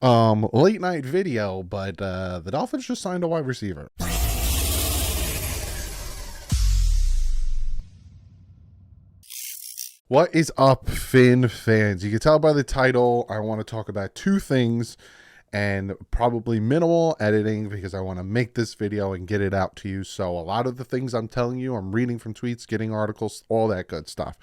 Late night video, but the Dolphins just signed a wide receiver. What is up, Finn fans? You can tell by the title, I want to talk about two things and probably minimal editing because I want to make this video and get it out to you. So a lot of the things I'm telling you, I'm reading from tweets, getting articles, all that good stuff.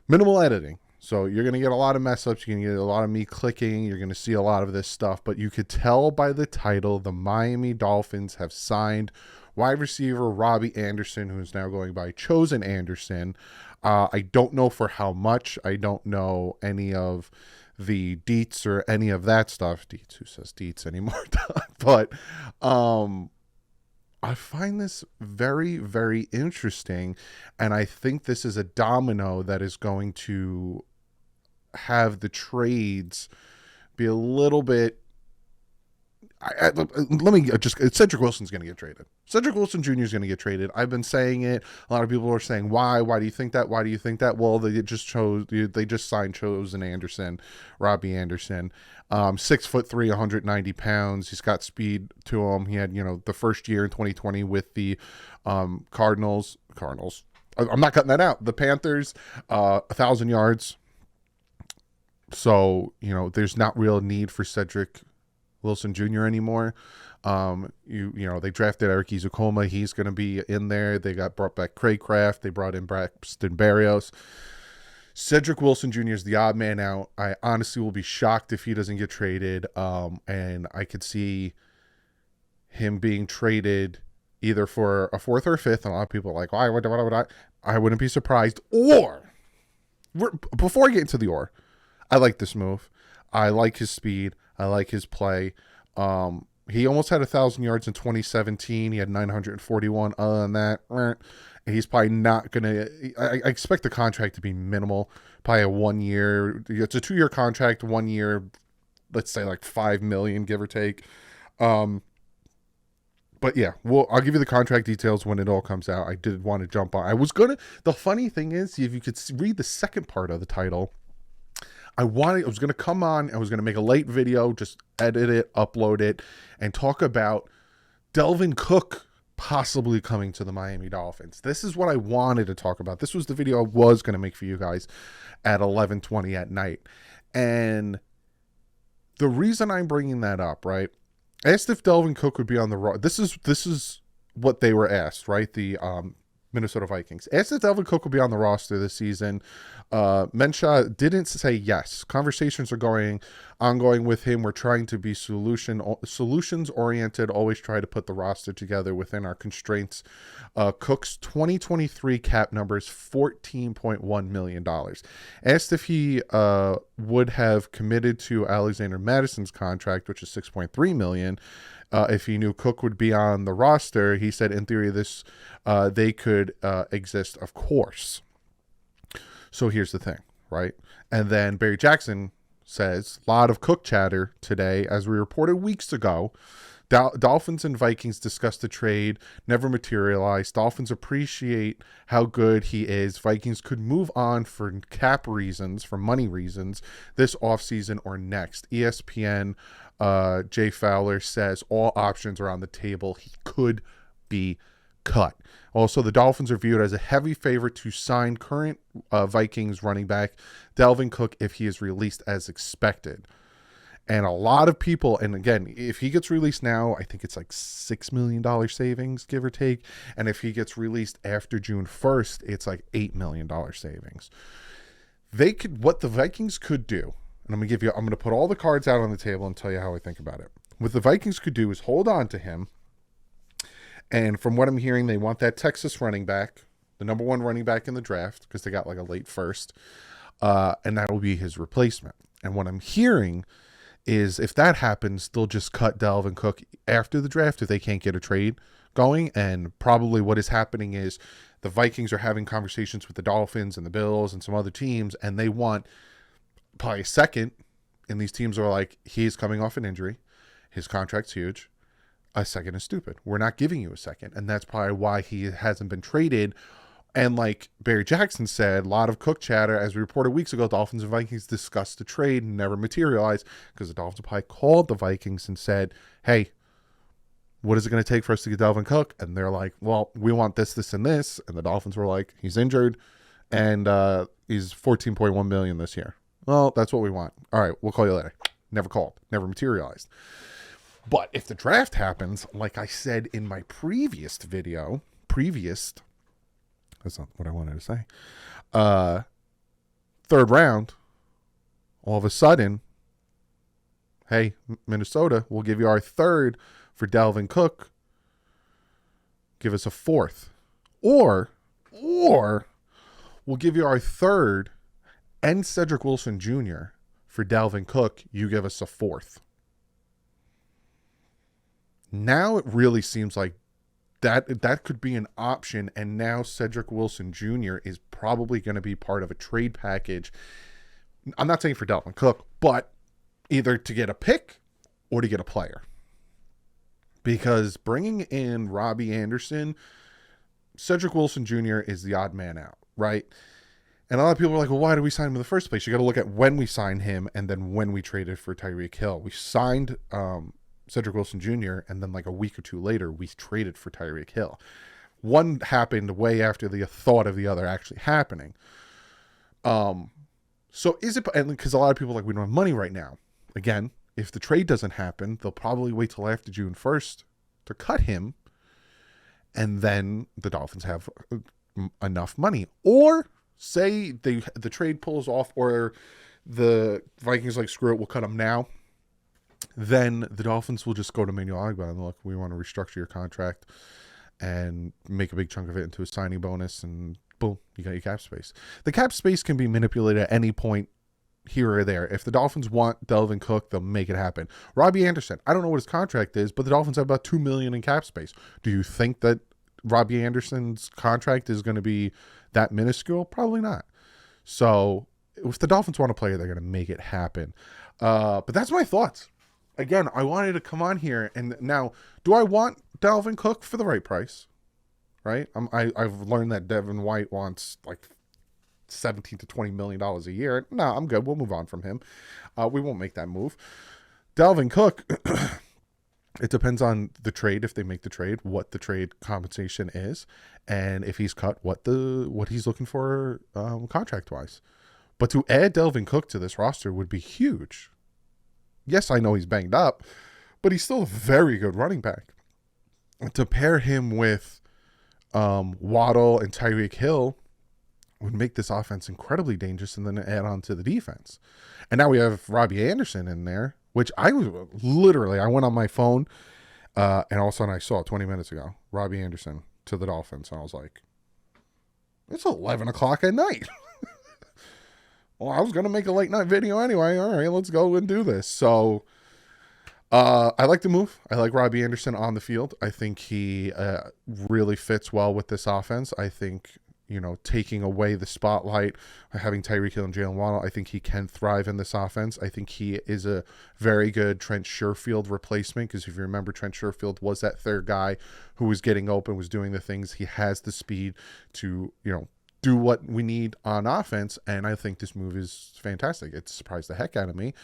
Minimal editing. So you're going to get a lot of mess ups. You're going to get a lot of me clicking. You're going to see a lot of this stuff. But you could tell by the title, the Miami Dolphins have signed wide receiver Robbie Anderson, who's now going by Chosen Anderson. I don't know for how much. I don't know any of the deets or any of that stuff. Deets, who says deets anymore? But I find this very, very interesting. And I think this is a domino that is going to have the trades be a little bit. Let me just. Cedric Wilson's going to get traded. Cedric Wilson Jr. is going to get traded. I've been saying it. A lot of people are saying, why? Why do you think that? Why do you think that? Well, they just signed Chosen Anderson, Robbie Anderson. 6'3", 190 pounds. He's got speed to him. He had, the first year in 2020 with the Cardinals. I'm not cutting that out. The Panthers, 1,000 yards. So, there's not real need for Cedric Wilson Jr. anymore. They drafted Eric Izukoma. He's going to be in there. They brought back Craig Kraft. They brought in Braxton Berrios. Cedric Wilson Jr. is the odd man out. I honestly will be shocked if he doesn't get traded. And I could see him being traded either for a fourth or a fifth. And a lot of people are like, why would I? I wouldn't be surprised. Before I get into the I like this move. I like his speed. I like his play. He almost had 1,000 yards in 2017. He had 941. Other than that, he's probably not going to. I expect the contract to be minimal. Probably a 1 year. It's a 2-year contract, 1 year, let's say like $5 million, give or take. But yeah, I'll give you the contract details when it all comes out. I did want to jump on. The funny thing is, if you could read the second part of the title, I was going to come on. I was going to make a late video, just edit it, upload it, and talk about Dalvin Cook possibly coming to the Miami Dolphins. This is what I wanted to talk about. This was the video I was going to make for you guys at 11:20 at night. And the reason I'm bringing that up, right? I asked if Dalvin Cook would be on the roster. This is what they were asked, right? The Minnesota Vikings asked if Dalvin Cook will be on the roster this season. Mensah didn't say yes. Conversations are ongoing with him. We're trying to be solutions oriented. Always try to put the roster together within our constraints. Cook's 2023 cap number is $14.1 million. Asked if he would have committed to Alexander Madison's contract, which is $6.3 million. If he knew Cook would be on the roster, he said, in theory, they could exist, of course. So here's the thing, right? And then Barry Jackson says, a lot of Cook chatter today, as we reported weeks ago. Dolphins and Vikings discussed the trade, never materialized. Dolphins appreciate how good he is. Vikings could move on for cap reasons, for money reasons, this offseason or next. ESPN Jay Fowler says all options are on the table. He could be cut. Also, the Dolphins are viewed as a heavy favorite to sign current Vikings running back Dalvin Cook if he is released as expected. And a lot of people, and again, if he gets released now, I think it's like $6 million savings, give or take. And if he gets released after June 1st, it's like $8 million savings. What the Vikings could do, and I'm going to put all the cards out on the table and tell you how I think about it. What the Vikings could do is hold on to him. And from what I'm hearing, they want that Texas running back, the number one running back in the draft, because they got like a late first. And that will be his replacement. And what I'm hearing is if that happens, they'll just cut Dalvin Cook after the draft if they can't get a trade going. And probably what is happening is the Vikings are having conversations with the Dolphins and the Bills and some other teams, and they want probably a second. And these teams are like, he's coming off an injury. His contract's huge. A second is stupid. We're not giving you a second. And that's probably why he hasn't been traded And like Barry Jackson said, a lot of Cook chatter, as we reported weeks ago, Dolphins and Vikings discussed the trade and never materialized because the Dolphins probably called the Vikings and said, hey, what is it going to take for us to get Dalvin Cook? And they're like, well, we want this, this, and this. And the Dolphins were like, he's injured and he's $14.1 million this year. Well, that's what we want. All right, we'll call you later. Never called, never materialized. But if the draft happens, like I said in my previous video, that's not what I wanted to say. Third round, all of a sudden, hey, Minnesota, we'll give you our third for Dalvin Cook. Give us a fourth. Or we'll give you our third and Cedric Wilson Jr. for Dalvin Cook. You give us a fourth. Now it really seems like that could be an option, and now Cedric Wilson Jr. is probably going to be part of a trade package. I'm not saying for Dalvin Cook, but either to get a pick or to get a player. Because bringing in Robbie Anderson, Cedric Wilson Jr. is the odd man out, right? And a lot of people are like, well, why did we sign him in the first place? You got to look at when we signed him and then when we traded for Tyreek Hill. We signed Cedric Wilson Jr., and then like a week or two later, we traded for Tyreek Hill. One happened way after the thought of the other actually happening. So is it, and because a lot of people are like, we don't have money right now. Again, if the trade doesn't happen, they'll probably wait till after June 1st to cut him, and then the Dolphins have enough money. Or say the trade pulls off, or the Vikings like, screw it, we'll cut him now. Then the Dolphins will just go to Manuel Agba and look, we want to restructure your contract and make a big chunk of it into a signing bonus, and boom, you got your cap space. The cap space can be manipulated at any point here or there. If the Dolphins want Dalvin Cook, they'll make it happen. Robbie Anderson, I don't know what his contract is, but the Dolphins have about $2 million in cap space. Do you think that Robbie Anderson's contract is going to be that minuscule? Probably not. So if the Dolphins want a player, they're going to make it happen. But that's my thoughts. Again, I wanted to come on here, and now, do I want Dalvin Cook for the right price? Right? I've learned that Devin White wants like $17 to $20 million a year. No, I'm good. We'll move on from him. We won't make that move. Dalvin Cook, it depends on the trade. If they make the trade, what the trade compensation is, and if he's cut, what he's looking for contract wise. But to add Dalvin Cook to this roster would be huge. Yes, I know he's banged up, but he's still a very good running back. And to pair him with Waddle and Tyreek Hill would make this offense incredibly dangerous, and then add on to the defense. And now we have Robbie Anderson in there, which I went on my phone, and all of a sudden I saw 20 minutes ago, Robbie Anderson to the Dolphins. And I was like, it's 11 o'clock at night. Well, I was going to make a late night video anyway. All right, let's go and do this. So I like the move. I like Robbie Anderson on the field. I think he really fits well with this offense. I think, taking away the spotlight, having Tyreek Hill and Jalen Waddle, I think he can thrive in this offense. I think he is a very good Trent Sherfield replacement, because if you remember, Trent Sherfield was that third guy who was getting open, was doing the things. He has the speed to, do what we need on offense, and I think this move is fantastic. It surprised the heck out of me,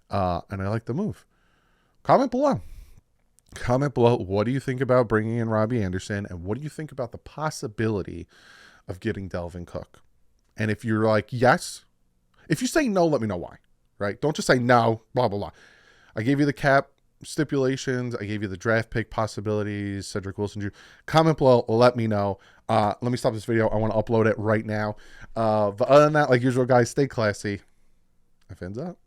and I like the move. Comment below. What do you think about bringing in Robbie Anderson, and what do you think about the possibility of getting Dalvin Cook? And if you're like, yes, if you say no, let me know why, right? Don't just say no, blah, blah, blah. I gave you the cap stipulations. I gave you the draft pick possibilities, Cedric Wilson Jr. Comment below, let me know. Let me stop this video. I want to upload it right now. But other than that, like usual, guys, stay classy. Fins up.